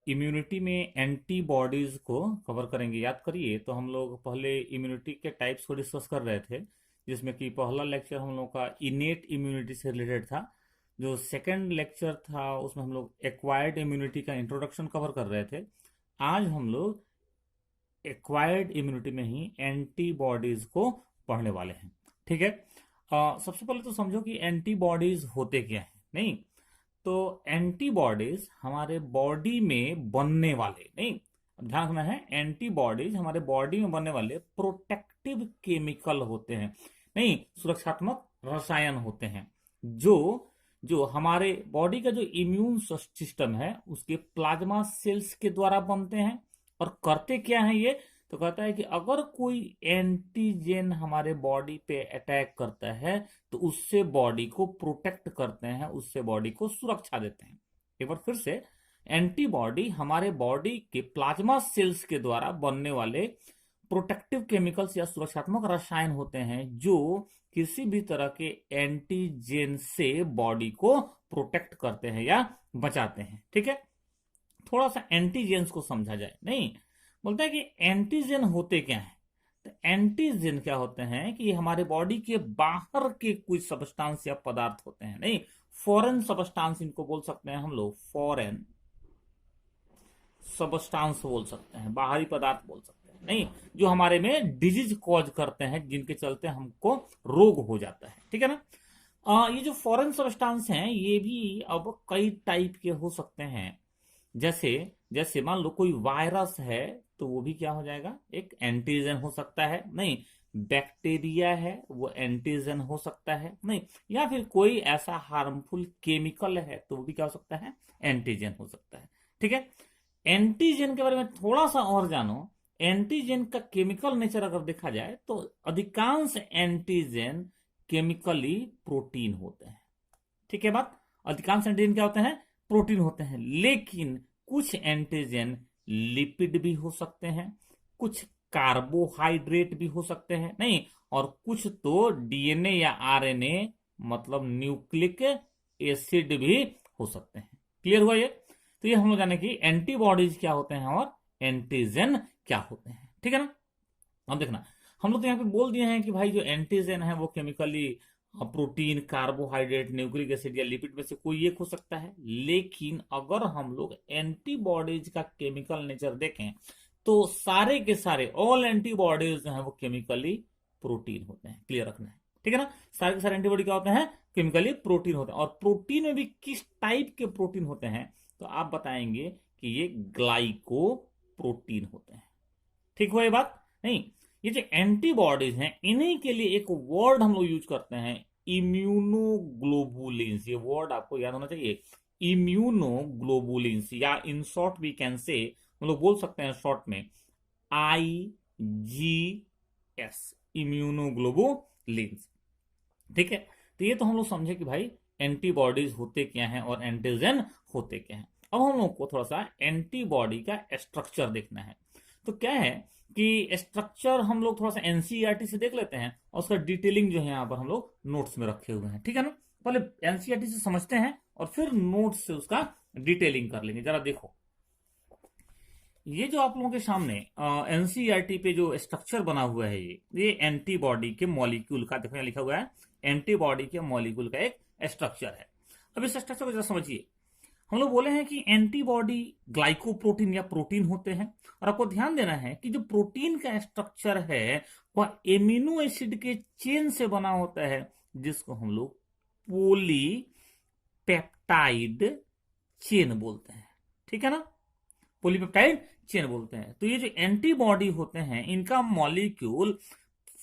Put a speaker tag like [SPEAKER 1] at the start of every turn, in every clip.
[SPEAKER 1] Immunity में antibodies को cover करेंगे। याद करिए, तो हम लोग पहले इम्यूनिटी के टाइप्स को डिस्कस कर रहे थे, जिसमें कि पहला लेक्चर हम लोग का इनेट इम्यूनिटी से रिलेटेड था। जो सेकंड लेक्चर था उसमें हम लोग एक्वायर्ड इम्यूनिटी का इंट्रोडक्शन कवर कर रहे थे। आज हम लोग एक्वायर्ड इम्यूनिटी में ही एंटीबॉडीज को पढ़ने वाले हैं। ठीक है। सबसे पहले तो समझो कि एंटीबॉडीज होते क्या हैं। नहीं, तो एंटीबॉडीज हमारे बॉडी में बनने वाले, नहीं, ध्यान रखना है, एंटीबॉडीज हमारे बॉडी में बनने वाले प्रोटेक्टिव केमिकल होते हैं, नहीं, सुरक्षात्मक रसायन होते हैं, जो जो हमारे बॉडी का जो इम्यून सिस्टम है उसके प्लाज्मा सेल्स के द्वारा बनते हैं। और करते क्या है ये, तो कहता है कि अगर कोई एंटीजेन हमारे बॉडी पे अटैक करता है तो उससे बॉडी को प्रोटेक्ट करते हैं, उससे बॉडी को सुरक्षा देते हैं। एक बार फिर से, एंटीबॉडी हमारे बॉडी के प्लाज्मा सेल्स के द्वारा बनने वाले प्रोटेक्टिव केमिकल्स या सुरक्षात्मक रसायन होते हैं, जो किसी भी तरह के एंटीजेन से बॉडी को प्रोटेक्ट करते हैं या बचाते हैं। ठीक है। थोड़ा सा एंटीजेन्स को समझा जाए। नहीं, बोलता है कि एंटीजेन होते क्या हैं। तो एंटीजेन क्या होते हैं कि हमारे बॉडी के बाहर के कुछ सब्सटेंस या पदार्थ होते हैं। नहीं, फॉरेन सब्सटेंस इनको बोल सकते हैं हम लोग, फॉरेन सब्सटेंस बोल सकते हैं, बाहरी पदार्थ बोल सकते हैं, नहीं, जो हमारे में डिजीज कॉज करते हैं, जिनके चलते हमको रोग हो जाता है। ठीक है ना। ये जो फॉरेन सब्सटेंस हैं ये भी अब कई टाइप के हो सकते हैं। जैसे जैसे मान लो कोई वायरस है तो वो भी क्या हो जाएगा, एक एंटीजन हो सकता है। नहीं, बैक्टीरिया है वो एंटीजन हो सकता है। नहीं, या फिर कोई ऐसा हार्मफुल केमिकल है तो वो भी क्या हो सकता है, एंटीजन हो सकता है। ठीक है। एंटीजन के बारे में थोड़ा सा और जानो। एंटीजन का केमिकल नेचर अगर देखा जाए तो अधिकांश एंटीजन केमिकली प्रोटीन होते हैं। ठीक है बात। अधिकांश एंटीजन क्या होते हैं, प्रोटीन होते हैं। लेकिन कुछ एंटीजन लिपिड भी हो सकते हैं, कुछ कार्बोहाइड्रेट भी हो सकते हैं, नहीं, और कुछ तो डीएनए या आरएनए मतलब न्यूक्लिक एसिड भी हो सकते हैं। क्लियर हुआ ये। तो ये हम लोग जाने की एंटीबॉडीज क्या होते हैं और एंटीजन क्या होते हैं। ठीक है ना। अब देखना, हम लोग तो यहाँ पे बोल दिए हैं कि भाई जो एंटीजन है वो chemically protein, carbohydrate, nucleic acid या लिपिड में से कोई एक हो सकता है। लेकिन अगर हम लोग एंटीबॉडीज का केमिकल नेचर देखें तो सारे के सारे ऑल एंटीबॉडीज जो है वो केमिकली प्रोटीन होते हैं। क्लियर रखना है। ठीक है ना। सारे के सारे एंटीबॉडी क्या होते हैं, केमिकली प्रोटीन होते हैं। और प्रोटीन में भी किस टाइप के प्रोटीन होते हैं, तो आप बताएंगे कि ये ग्लाइको प्रोटीन होते हैं। ठीक हुआ ये बात। नहीं, ये जो एंटीबॉडीज हैं इन्हीं के लिए एक वर्ड हम लोग यूज करते हैं, इम्यूनोग्लोबुलिन्स। ये वर्ड आपको याद होना चाहिए, इम्यूनोग्लोबुलिन्स, या in short we can say, हम लोग बोल सकते हैं शॉर्ट में IgS, इम्यूनोग्लोबुलिन्स। ठीक है। तो ये तो हम लोग समझे कि भाई एंटीबॉडीज होते क्या हैं और एंटीजन होते क्या हैं। अब हम लोग को थोड़ा सा एंटीबॉडी का स्ट्रक्चर देखना है। तो क्या है कि स्ट्रक्चर हम लोग थोड़ा सा एनसीईआरटी से देख लेते हैं, और उसका डिटेलिंग जो है यहाँ पर हम लोग नोट्स में रखे हुए हैं। ठीक है ना। पहले एनसीईआरटी से समझते हैं और फिर नोट्स से उसका डिटेलिंग कर लेंगे। जरा देखो, ये जो आप लोगों के सामने एनसीईआरटी पे जो स्ट्रक्चर बना हुआ है, ये एंटीबॉडी के मॉलिक्यूल का, देखो यहाँ लिखा हुआ है एंटीबॉडी के मॉलिक्यूल का एक स्ट्रक्चर है। अब इस स्ट्रक्चर को जरा समझिए। हम लोग बोले हैं कि एंटीबॉडी ग्लाइकोप्रोटीन या प्रोटीन होते हैं। और आपको ध्यान देना है कि जो प्रोटीन का स्ट्रक्चर है वह एमिनो एसिड के चेन से बना होता है, जिसको हम लोग पॉलीपेप्टाइड चेन बोलते हैं। ठीक है ना, पॉलीपेप्टाइड चेन बोलते हैं। तो ये जो एंटीबॉडी होते हैं इनका मॉलिक्यूल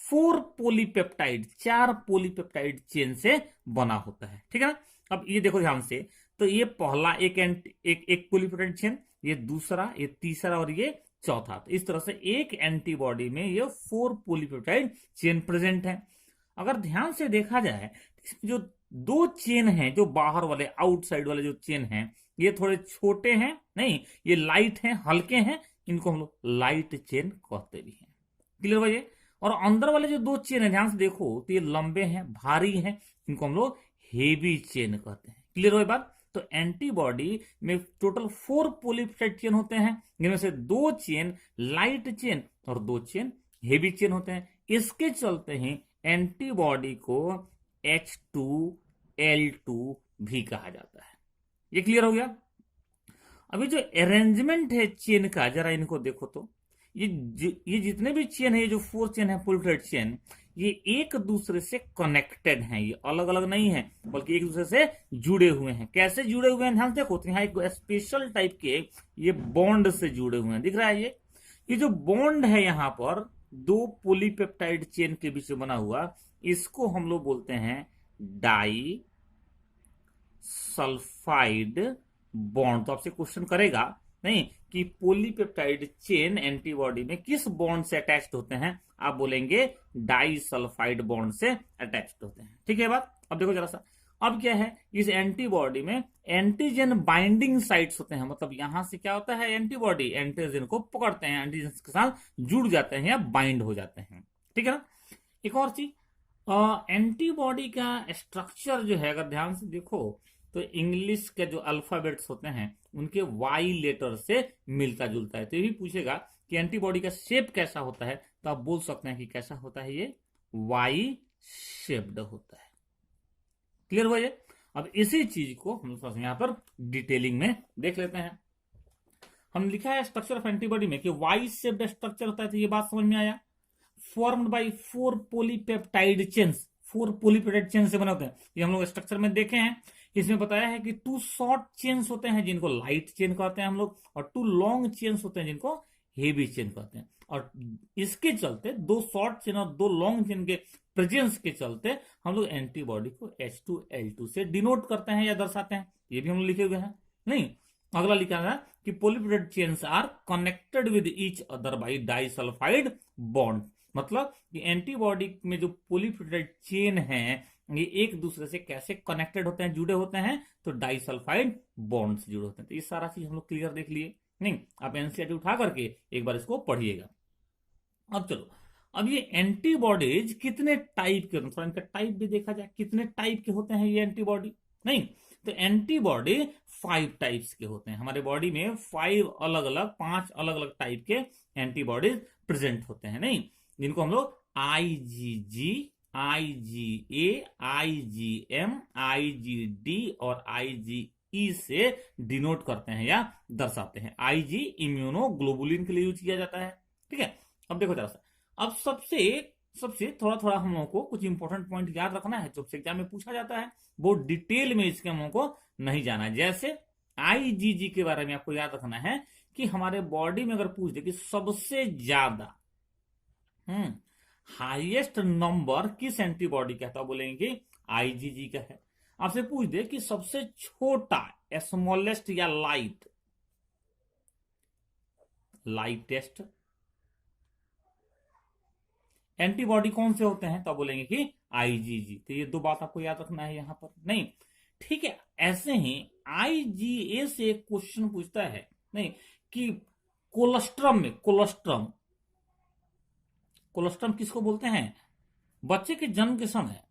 [SPEAKER 1] 4 पॉलीपेप्टाइड चेन से बना होता है। ठीक है ना। अब ये देखो ध्यान से, तो ये पहला एक पॉलीपेप्टाइड चेन, ये दूसरा, ये तीसरा और ये चौथा। तो इस तरह से एक एंटीबॉडी में ये 4 पॉलीपेप्टाइड चेन प्रेजेंट है। अगर ध्यान से देखा जाए, जो 2 चेन हैं, जो बाहर वाले आउटसाइड वाले जो चेन हैं, ये थोड़े छोटे हैं, नहीं, ये लाइट हैं, हल्के हैं, इनको हम लोग लाइट चेन कहते भी हैं। क्लियर भाई। और अंदर वाले जो 2 चेन है, ध्यान से देखो, तो ये लंबे हैं, भारी हैं, इनको हम लोग हेवी चेन कहते हैं। क्लियर हो बात। तो एंटीबॉडी में टोटल 4 पॉलीपेप्टाइड चेन होते हैं, जिनमें से 2 चेन लाइट चेन और 2 चेन हेवी चेन होते हैं। इसके चलते ही एंटीबॉडी को H2L2 भी कहा जाता है। ये क्लियर हो गया। अभी जो अरेंजमेंट है चेन का, जरा इनको देखो तो ये जितने भी चेन है, ये जो 4 चेन है पॉलीपेप्टाइड चेन, ये एक दूसरे से कनेक्टेड हैं, ये अलग अलग नहीं है बल्कि एक दूसरे से जुड़े हुए हैं। कैसे जुड़े हुए हैं ध्यान से देखो तो यहाँ एक स्पेशल टाइप के ये बॉन्ड से जुड़े हुए हैं, दिख रहा है। ये जो बॉन्ड है यहाँ पर 2 पॉलीपेप्टाइड चेन के बीच में बना हुआ, इसको हम लोग बोलते हैं डाई सल्फाइड बॉन्ड। तो आपसे क्वेश्चन करेगा नहीं कि पॉलीपेप्टाइड चेन एंटीबॉडी में किस बॉन्ड से अटैच्ड होते हैं, आप बोलेंगे डाई सल्फाइड बॉन्ड से अटैच्ड होते हैं। ठीक है बात। अब देखो जरा सा, अब क्या है, इस एंटीबॉडी में एंटीजन बाइंडिंग साइट्स होते हैं। मतलब यहां से क्या होता है, एंटीबॉडी एंटीजन को पकड़ते हैं, एंटीजन के साथ जुड़ जाते हैं या बाइंड हो जाते हैं। ठीक है ना। एक और चीज, एंटीबॉडी का स्ट्रक्चर जो है अगर ध्यान से देखो तो इंग्लिश के जो अल्फाबेट्स होते हैं उनके वाई लेटर से मिलता जुलता है। तो ये भी पूछेगा कि एंटीबॉडी का शेप कैसा होता है, तो आप बोल सकते हैं कि कैसा होता है, ये वाई शेप्ड होता है। क्लियर हुआ ये। अब इसी चीज को हम यहां पर डिटेलिंग में देख लेते हैं। हम लिखा है स्ट्रक्चर ऑफ एंटीबॉडी में कि वाई शेप्ड स्ट्रक्चर होता है, तो ये बात समझ में आया। Formed by 4 polypeptide chains, 4 polypeptide chain से बने होते हैं। ये हम लोग स्ट्रक्चर में देखे हैं। इसमें बताया है कि 2 शॉर्ट चेन्स होते हैं जिनको लाइट चेन कहते हैं हम लोग, और 2 लॉन्ग चेन्स होते हैं जिनको हेवी चेन कहते हैं। और इसके चलते 2 शॉर्ट चेन और 2 लॉन्ग चेन के प्रेजेंस के चलते हम लोग एंटीबॉडी को H2L2 से डिनोट करते हैं या दर्शाते हैं। ये भी हम लोग लिखे हुए हैं। नहीं, अगला लिखा है कि polypeptide chains are connected with each other by disulphide bond. मतलब कि एंटीबॉडी में जो पॉलीपेप्टाइड चेन है ये एक दूसरे से कैसे कनेक्टेड होते हैं, जुड़े होते हैं, तो डाइसल्फाइड बॉन्ड से जुड़े होते हैं। तो ये सारा चीज हम लोग क्लियर देख लिए। नहीं, आप एनसीईआरटी उठा करके एक बार इसको पढ़िएगा। अब चलो, अब ये एंटीबॉडीज कितने टाइप के होते हैं, थोड़ा इनका टाइप भी देखा जाए, कितने टाइप के होते हैं ये एंटीबॉडी। नहीं, तो एंटीबॉडी 5 टाइप्स के होते हैं। हमारे बॉडी में 5 अलग अलग 5 अलग अलग टाइप के एंटीबॉडीज प्रेजेंट होते हैं। नहीं, जिनको हम लोग IgG, IgA, IgM, IgD और IgE से डिनोट करते हैं या दर्शाते हैं। IG इम्यूनोग्लोबुलिन के लिए यूज किया जाता है। ठीक है। अब देखो जरा सा, अब सबसे थोड़ा थोड़ा हम लोगों को कुछ इंपॉर्टेंट पॉइंट याद रखना है, जो एग्जाम में पूछा जाता है। बहुत डिटेल में इसके हम लोगों को नहीं जाना है। जैसे IgG के बारे में आपको याद रखना है कि हमारे बॉडी में अगर पूछ दे कि सबसे ज्यादा हाईएस्ट नंबर किस एंटीबॉडी का है, तो बोलेंगे कि IgG का है। आपसे पूछ दे कि सबसे छोटा स्मॉलेस्ट या लाइटेस्ट एंटीबॉडी कौन से होते हैं, तो बोलेंगे कि IgG। तो ये 2 बात आपको याद रखना है यहां पर। नहीं, ठीक है। ऐसे ही IgA से एक क्वेश्चन पूछता है नहीं कि कोलोस्ट्रम किसको बोलते हैं, बच्चे के जन्म के समय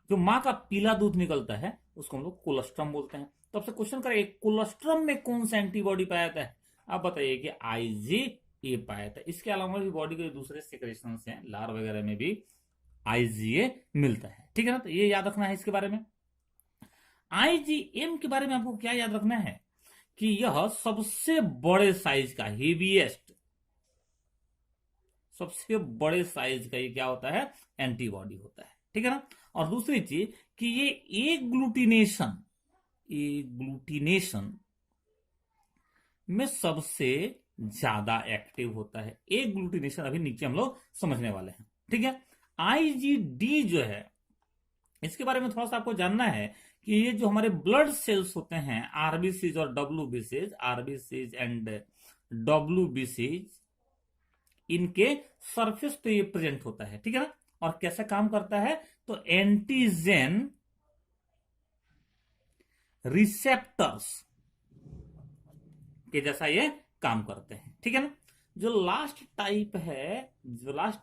[SPEAKER 1] जो मां का पीला दूध निकलता है उसको हम लोग कोलोस्ट्रम बोलते हैं। तो आपसे क्वेश्चन करेंगे कोलोस्ट्रम में कौन सा एंटीबॉडी पाया जाता है, आप बताइए कि IgA पाया जाता है। इसके अलावा भी बॉडी के दूसरे सेक्रेशन हैं, लार वगैरह में भी IgA मिलता है। ठीक है ना। तो ये याद रखना है इसके बारे में। IgM के बारे में आपको क्या याद रखना है कि यह सबसे बड़े साइज का सबसे बड़े साइज का ये क्या होता है, एंटीबॉडी होता है। ठीक है ना। और दूसरी चीज कि ये एग्लूटिनेशन में सबसे ज्यादा एक्टिव होता है। एग्लूटिनेशन अभी नीचे हम लोग समझने वाले हैं। ठीक है। IgD जो है इसके बारे में थोड़ा सा आपको जानना है कि ये जो हमारे ब्लड सेल्स होते हैं RBCs और WBCs एंड WBCs, इनके सरफेस पे ये प्रेजेंट होता है। ठीक है ना। और कैसे काम करता है, तो एंटीजन रिसेप्टर्स के जैसा ये काम करते हैं। ठीक है ना। जो लास्ट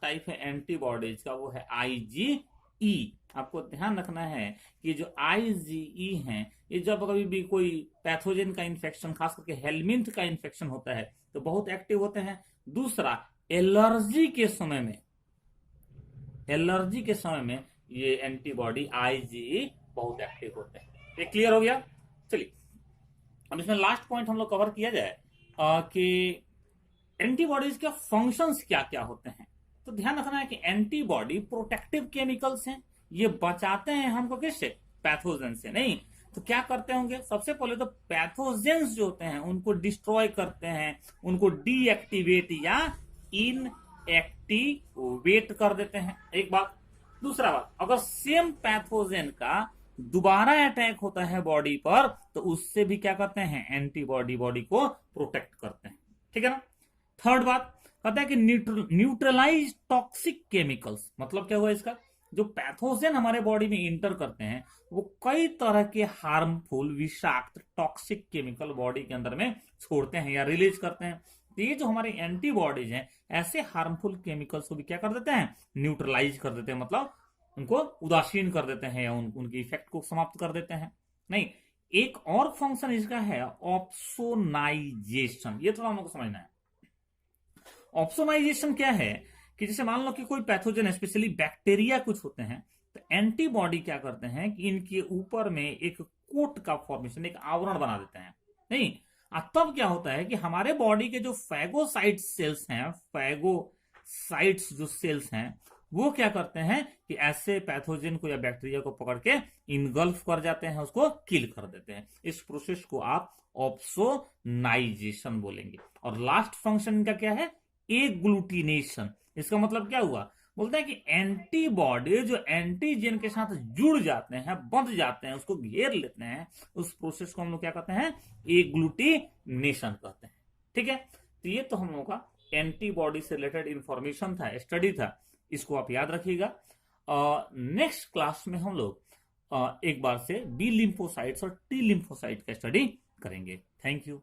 [SPEAKER 1] टाइप है एंटीबॉडीज का वो है IgG ई, आपको ध्यान रखना है कि जो IgE है, ये जब कभी भी कोई पैथोजन का इन्फेक्शन, खास करके हेलमिंथ का इन्फेक्शन होता है तो बहुत एक्टिव होते हैं। दूसरा, एलर्जी के समय में, एलर्जी के समय में ये एंटीबॉडी IgE बहुत एक्टिव होते हैं। ये क्लियर हो गया। चलिए अब इसमें लास्ट पॉइंट हम लोग कवर किया जाए कि एंटीबॉडीज के फंक्शंस क्या क्या होते हैं। तो ध्यान रखना है कि एंटीबॉडी प्रोटेक्टिव केमिकल्स हैं, ये बचाते हैं हमको किससे, पैथोजन से। नहीं तो क्या करते होंगे, सबसे पहले तो पैथोजेंस जो होते हैं उनको डिस्ट्रॉय करते हैं, उनको डीएक्टिवेट या इनएक्टिवेट कर देते हैं, एक बात। दूसरा बात, अगर सेम पैथोजन का दोबारा अटैक होता है बॉडी पर तो उससे भी क्या करते हैं, एंटीबॉडी बॉडी को प्रोटेक्ट करते हैं, ठीक है ना। थर्ड बात कहता है कि न्यूट्रलाइज टॉक्सिक केमिकल्स, मतलब क्या हुआ इसका, जो पैथोजन हमारे बॉडी में इंटर करते हैं वो कई तरह के हार्मफुल विषाक्त टॉक्सिक केमिकल बॉडी के अंदर में छोड़ते हैं या रिलीज करते हैं। तो ये जो हमारे एंटीबॉडीज हैं ऐसे हार्मफुल केमिकल्स को भी क्या कर देते हैं, न्यूट्रलाइज कर देते हैं, मतलब उनको उदासीन कर देते हैं या उनकी इफेक्ट को समाप्त कर देते हैं। नहीं, एक और फंक्शन इसका है ऑप्सोनाइजेशन, ये थोड़ा हम लोग को समझना है। ऑप्सोनाइजेशन क्या है कि जैसे मान लो कि कोई पैथोजन स्पेशली बैक्टीरिया कुछ होते हैं तो एंटीबॉडी क्या करते हैं कि इनके ऊपर में एक कोट का फॉर्मेशन, एक आवरण बना देते हैं। नहीं, तब क्या होता है कि हमारे बॉडी के जो फैगोसाइट सेल्स हैं, फैगोसाइट्स जो सेल्स हैं वो क्या करते हैं कि ऐसे पैथोजन को या बैक्टीरिया को पकड़ के इनगल्फ कर जाते हैं, उसको किल कर देते हैं। इस प्रोसेस को आप ऑप्सोनाइजेशन बोलेंगे। और लास्ट फंक्शन इनका क्या है, एग्लूटिनेशन। इसका मतलब क्या हुआ, बोलते हैं कि एंटीबॉडी जो एंटीजन के साथ जुड़ जाते हैं, बंध जाते हैं, उसको घेर लेते हैं, उस प्रोसेस को हम लोग क्या कहते हैं, एग्लूटिनेशन कहते हैं, ठीक है। तो ये तो हम लोग का एंटीबॉडी से रिलेटेड इंफॉर्मेशन था, स्टडी था, इसको आप याद रखिएगा। नेक्स्ट क्लास में हम लोग एक बार से बी लिम्फोसाइट्स और टी लिम्फोसाइट का स्टडी करेंगे। Thank you.